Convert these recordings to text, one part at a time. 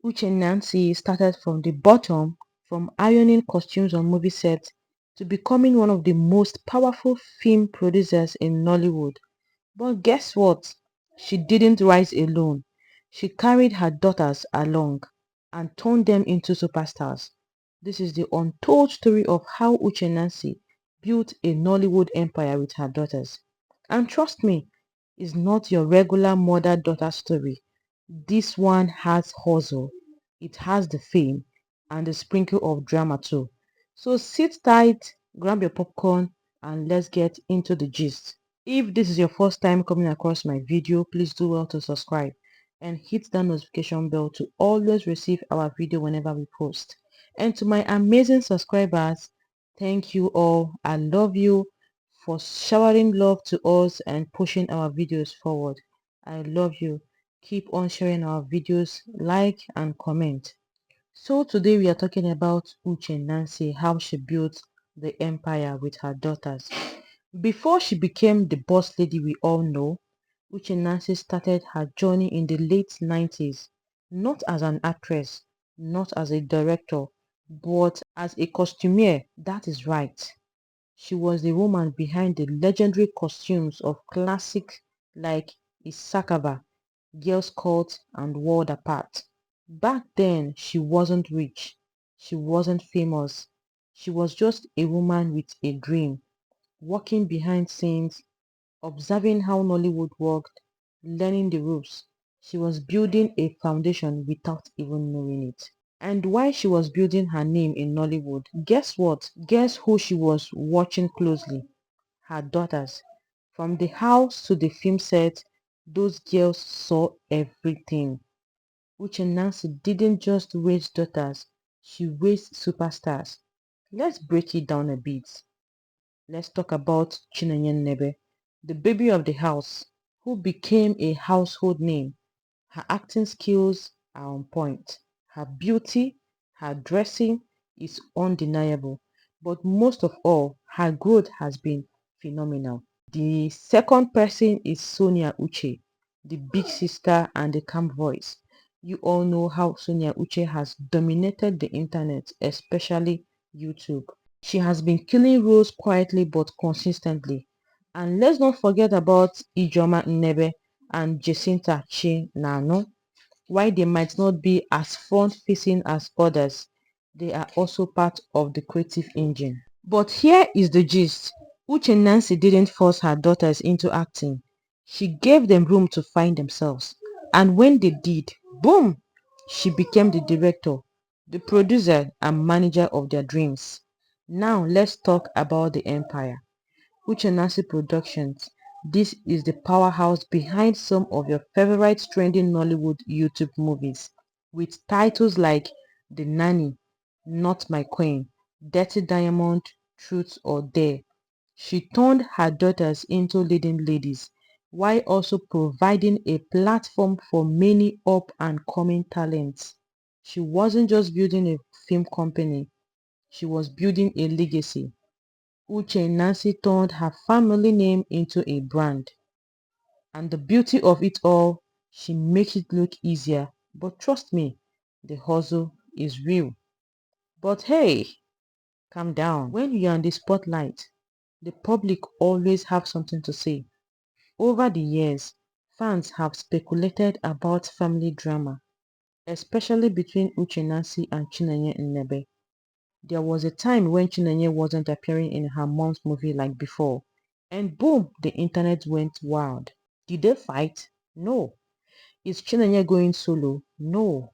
Uche Nancy started from the bottom, from ironing costumes on movie sets to becoming one of the most powerful film producers in Nollywood. But guess what? She didn't rise alone. She carried her daughters along and turned them into superstars. This is the untold story of how Uche Nancy built a Nollywood empire with her daughters. And trust me, it's not your regular mother-daughter story. This one has hustle, it has the fame, and the sprinkle of drama too. So sit tight, grab your popcorn, and let's get into the gist. If this is your first time coming across my video, please do well to subscribe and hit that notification bell to always receive our video whenever we post. And to my amazing subscribers, thank you all. I love you for showering love to us and pushing our videos forward. I love you. Keep on sharing our videos, like and comment. So today we are talking about Uche Nancy, how she built the empire with her daughters. Before she became the boss lady we all know, Uche Nancy started her journey in the late 90s, not as an actress, not as a director, but as a costumier. That is right. She was the woman behind the legendary costumes of classics like Isakaba, Girls Caught and World Apart. Back then, she wasn't rich. She wasn't famous. She was just a woman with a dream, working behind scenes, observing how Nollywood worked, learning the ropes. She was building a foundation without even knowing it. And while she was building her name in Nollywood, guess what? Guess who she was watching closely? Her daughters. From the house to the film set, those girls saw everything. Uche Nancy didn't just raise daughters, she raised superstars. Let's break it down a bit. Let's talk about Chinenye Nnebe, the baby of the house, who became a household name. Her acting skills are on point. Her beauty, her dressing is undeniable. But most of all, her growth has been phenomenal. The second person is Sonia Uche, the big sister and the calm voice. You all know how Sonia Uche has dominated the internet, especially YouTube. She has been killing roles quietly but consistently. And let's not forget about Ijoma Nnebe and Jacinta Chinano. While they might not be as front-facing as others, they are also part of the creative engine. But here is the gist. Uche Nancy didn't force her daughters into acting. She gave them room to find themselves. And when they did, boom! She became the director, the producer and manager of their dreams. Now let's talk about the empire. Uche Nancy Productions. This is the powerhouse behind some of your favorite trending Nollywood YouTube movies, with titles like The Nanny, Not My Queen, Dirty Diamond, Truth or Dare. She turned her daughters into leading ladies, while also providing a platform for many up and coming talents. She wasn't just building a film company, she was building a legacy. Uche Nancy turned her family name into a brand. And the beauty of it all, she makes it look easier. But trust me, the hustle is real. But hey, calm down. When you're in the spotlight, the public always have something to say. Over the years, fans have speculated about family drama, especially between Uche Nancy and Chinenye Nnebe. There was a time when Chinenye wasn't appearing in her mom's movie like before. And boom, the internet went wild. Did they fight? No. Is Chinenye going solo? No.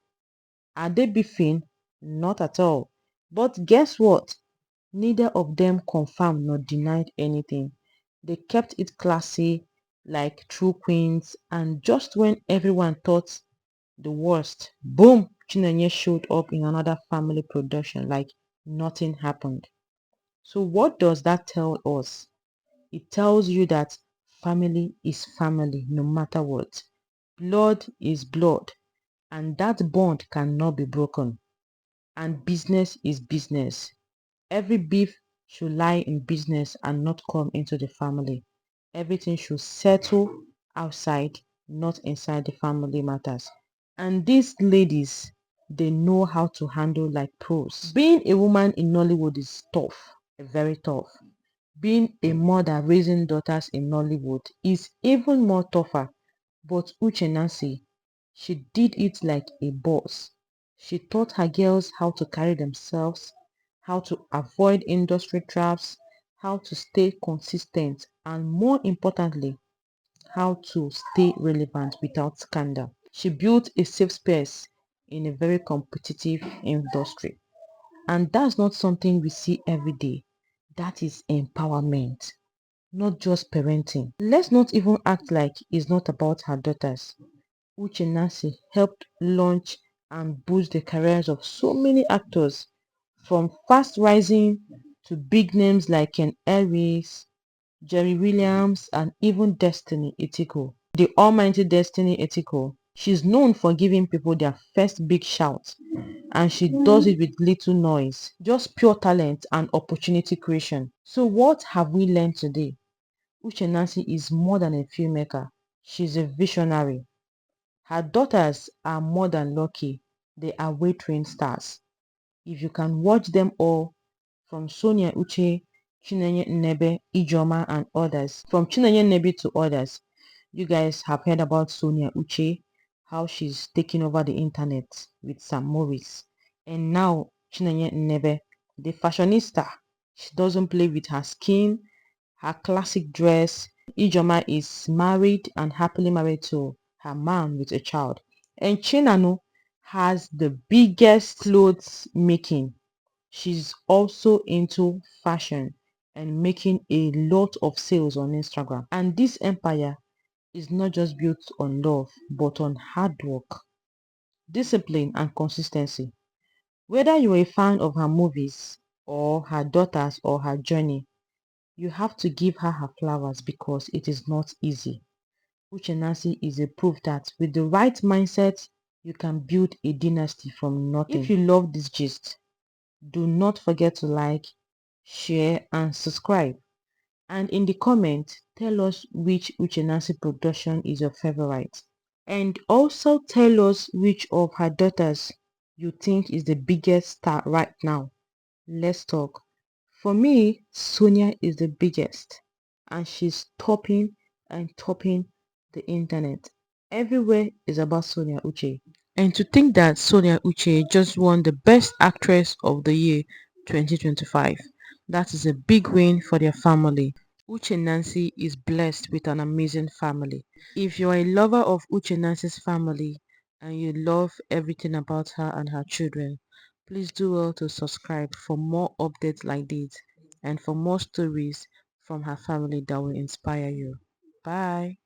Are they beefing? Not at all. But guess what? Neither of them confirmed nor denied anything. They kept it classy, like true queens, and just when everyone thought the worst, boom, Chinenye showed up in another family production like nothing happened. So what does that tell us? It tells you that family is family no matter what. Blood is blood, and that bond cannot be broken. And business is business. Every beef should lie in business and not come into the family. Everything should settle outside, not inside the family matters. And these ladies, they know how to handle like pros. Being a woman in Nollywood is tough, very tough. Being a mother raising daughters in Nollywood is even more tougher. But Uche Nancy, she did it like a boss. She taught her girls how to carry themselves, how to avoid industry traps, how to stay consistent, and more importantly, how to stay relevant without scandal. She built a safe space in a very competitive industry. And that's not something we see every day. That is empowerment, not just parenting. Let's not even act like it's not about her daughters. Uche Nancy helped launch and boost the careers of so many actors, from fast rising to big names like Ken Elris, Jerry Williams, and even Destiny Etiko. The almighty Destiny Etiko. She's known for giving people their first big shout, and she does it with little noise, just pure talent and opportunity creation. So what have we learned today? Uche Nancy is more than a filmmaker. She's a visionary. Her daughters are more than lucky. They are well-trained stars. If you can watch them all, from Sonia Uche, Chinenye Nnebe, Ijoma, and others, from Chinenye Nnebe to others, you guys have heard about Sonia Uche, how she's taking over the internet with Sam Morris. And now Chinenye Nnebe, the fashionista. She doesn't play with her skin, her classic dress. Ijoma is married and happily married to her man with a child. And Chinanu has the biggest clothes making. She's also into fashion and making a lot of sales on Instagram. And this empire is not just built on love, but on hard work, discipline, and consistency. Whether you're a fan of her movies or her daughters or her journey, you have to give her her flowers because it is not easy. Uche Nancy is a proof that with the right mindset, you can build a dynasty from nothing. If you love this gist, do not forget to like, share, and subscribe. And in the comment, tell us which Uche Nancy production is your favorite. And also tell us which of her daughters you think is the biggest star right now. Let's talk. For me, Sonia is the biggest, and she's topping and topping the internet. Everywhere is about Sonia Uche. And to think that Sonia Uche just won the Best Actress of the Year 2025, that is a big win for their family. Uche Nancy is blessed with an amazing family. If you are a lover of Uche Nancy's family and you love everything about her and her children, please do well to subscribe for more updates like this and for more stories from her family that will inspire you. Bye.